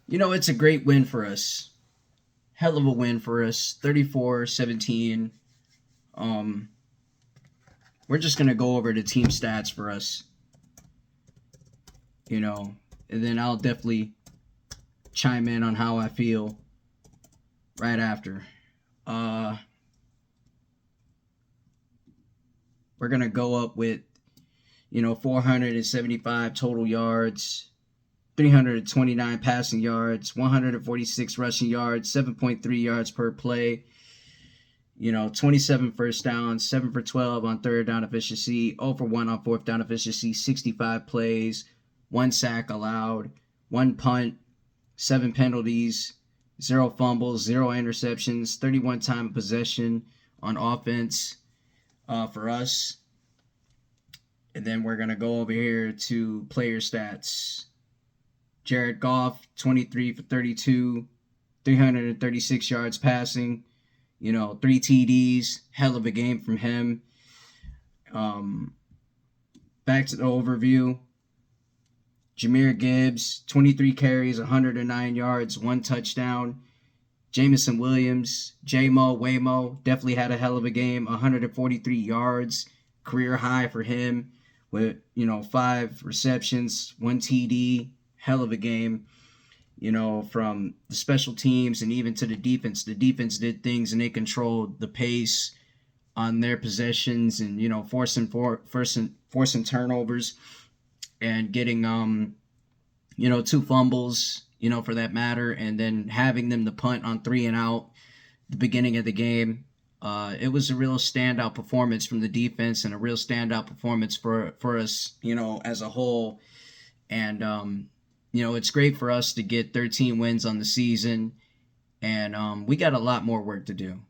It's a great win for us. Hell of a win for us. 34-17. Um, we're just going to go over the team stats for us, you know, and then I'll definitely chime in on how I feel right after. Uh, we're going to go up with, 475 total yards, 329 passing yards, 146 rushing yards, 7.3 yards per play. 27 first downs, 7 for 12 on third down efficiency, 0 for 1 on fourth down efficiency, 65 plays, 1 sack allowed, 1 punt, 7 penalties, 0 fumbles, 0 interceptions, 31 time possession on offense for us. And then we're going to go over here to player stats. Jared Goff, 23 for 32, 336 yards passing, 3 TDs, hell of a game from him. Um, Back to the overview. Jahmyr Gibbs, 23 carries, 109 yards, 1 touchdown. Jameson Williams, J-Mo, Waymo, definitely had a hell of a game, 143 yards, career high for him with, 5 receptions, 1 TD, hell of a game. From the special teams and even to the defense. The defense did things and they controlled the pace on their possessions and forcing turnovers and getting 2 fumbles, for that matter, and then having them to punt on 3 and out the beginning of the game. It was a real standout performance from the defense and a real standout performance for us, as a whole. And it's great for us to get 13 wins on the season, and we got a lot more work to do.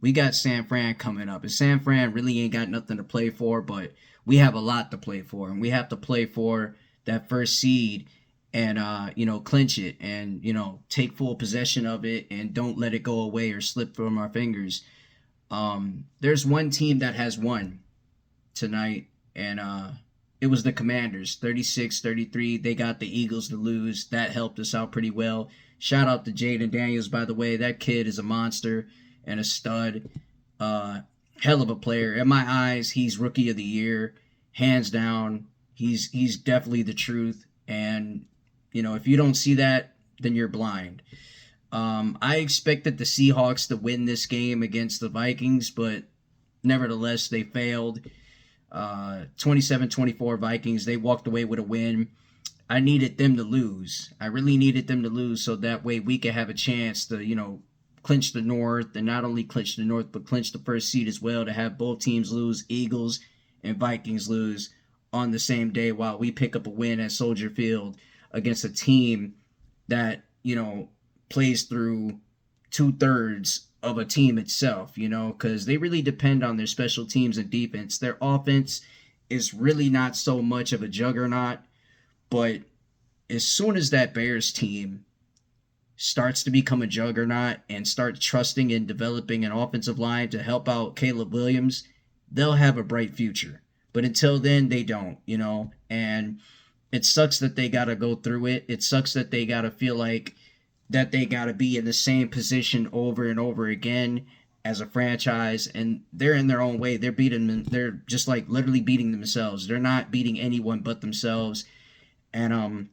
We got San Fran coming up, and San Fran really ain't got nothing to play for, but we have a lot to play for, and we have to play for that first seed and clinch it and take full possession of it and don't let it go away or slip from our fingers. There's one team that has won tonight, and it was the Commanders, 36-33. They got the Eagles to lose. That helped us out pretty well. Shout out to Jaden Daniels, by the way. That kid is a monster and a stud. Hell of a player. In my eyes, he's Rookie of the Year, hands down. He's definitely the truth. And, if you don't see that, then you're blind. I expected the Seahawks to win this game against the Vikings, but nevertheless, they failed. 27-24 Vikings. They walked away with a win. I needed them to lose. I really needed them to lose so that way we could have a chance to, clinch the North, and not only clinch the North, but clinch the first seed as well, to have both teams lose, Eagles and Vikings lose on the same day while we pick up a win at Soldier Field against a team that, plays through 2/3 of a team itself, because they really depend on their special teams and defense. Their offense is really not so much of a juggernaut, but as soon as that Bears team starts to become a juggernaut and start trusting and developing an offensive line to help out Caleb Williams, they'll have a bright future. But until then, they don't, and it sucks that they got to go through it. It sucks that they got to feel like that they got to be in the same position over and over again as a franchise, and they're in their own way. They're beating them. They're just like literally beating themselves. They're not beating anyone but themselves. And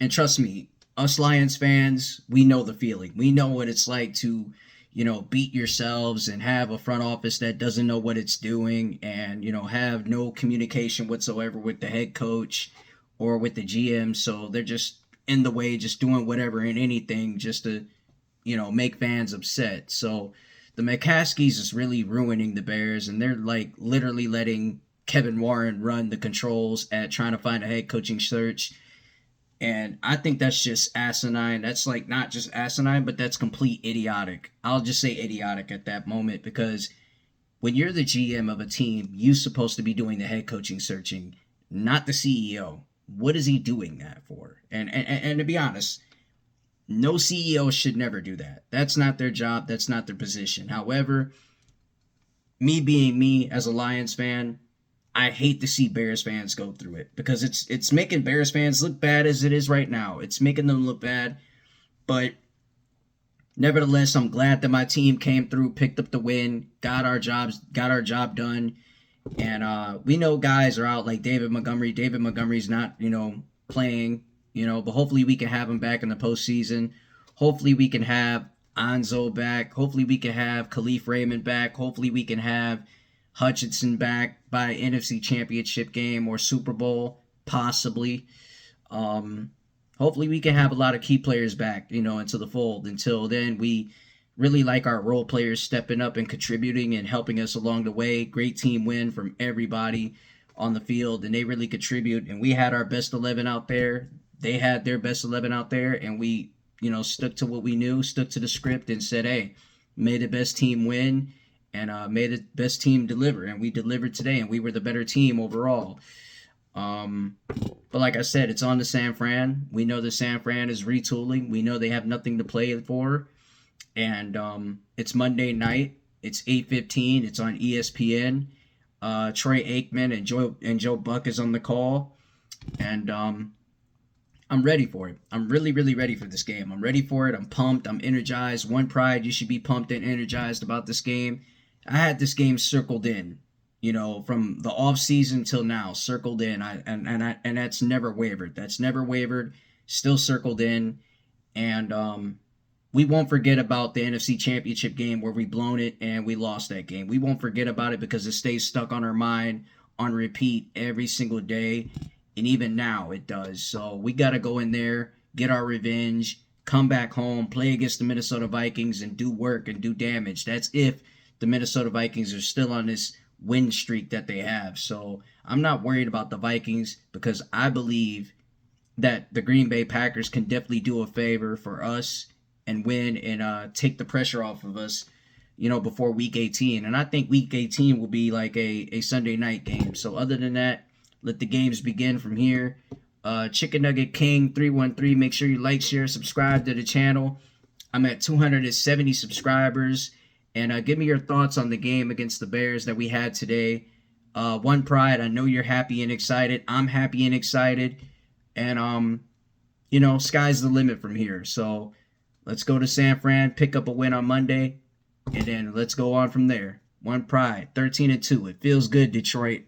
trust me, us Lions fans, we know the feeling. We know what it's like to, beat yourselves and have a front office that doesn't know what it's doing and, have no communication whatsoever with the head coach or with the GM. So they're just in the way, just doing whatever and anything just to, make fans upset. So the McCaskies is really ruining the Bears, and they're like literally letting Kevin Warren run the controls at trying to find a head coaching search. And I think that's just asinine. That's like not just asinine, but that's complete idiotic. I'll just say idiotic at that moment, because when you're the GM of a team, you're supposed to be doing the head coaching searching, not the CEO. What is he doing that for? And to be honest, no CEO should never do that. That's not their job. That's not their position. However, me being me as a Lions fan, I hate to see Bears fans go through it because it's making Bears fans look bad as it is right now. It's making them look bad, but nevertheless, I'm glad that my team came through, picked up the win, got our job done, and we know guys are out like David Montgomery. David Montgomery's not playing, but hopefully we can have him back in the postseason. Hopefully we can have Anzo back. Hopefully we can have Khalif Raymond back. Hopefully we can have Hutchinson back by NFC Championship game or Super Bowl, possibly. Hopefully we can have a lot of key players back, into the fold. Until then, we really like our role players stepping up and contributing and helping us along the way. Great team win from everybody on the field, and they really contribute. And we had our best 11 out there. They had their best 11 out there, and we, stuck to what we knew, stuck to the script, and said, hey, made the best team win and made the best team deliver. And we delivered today, and we were the better team overall. But like I said, it's on to San Fran. We know that San Fran is retooling. We know they have nothing to play for. And it's Monday night. It's 8:15. It's on ESPN. Troy Aikman and Joe Buck is on the call. And I'm ready for it. I'm really, really ready for this game. I'm ready for it. I'm pumped. I'm energized. One Pride, you should be pumped and energized about this game. I had this game circled in, from the off season till now, circled in. And that's never wavered. That's never wavered. Still circled in. And we won't forget about the NFC Championship game where we blown it and we lost that game. We won't forget about it because it stays stuck on our mind on repeat every single day. And even now it does. So we got to go in there, get our revenge, come back home, play against the Minnesota Vikings, and do work and do damage. That's if the Minnesota Vikings are still on this win streak that they have. So I'm not worried about the Vikings because I believe that the Green Bay Packers can definitely do a favor for us and win and take the pressure off of us, before Week 18. And I think Week 18 will be like a Sunday night game. So other than that, let the games begin from here. Chicken Nugget King 313. Make sure you like, share, subscribe to the channel. I'm at 270 subscribers. And give me your thoughts on the game against the Bears that we had today. One Pride, I know you're happy and excited. I'm happy and excited. And, sky's the limit from here. So let's go to San Fran, pick up a win on Monday, and then let's go on from there. One Pride, 13-2. It feels good, Detroit.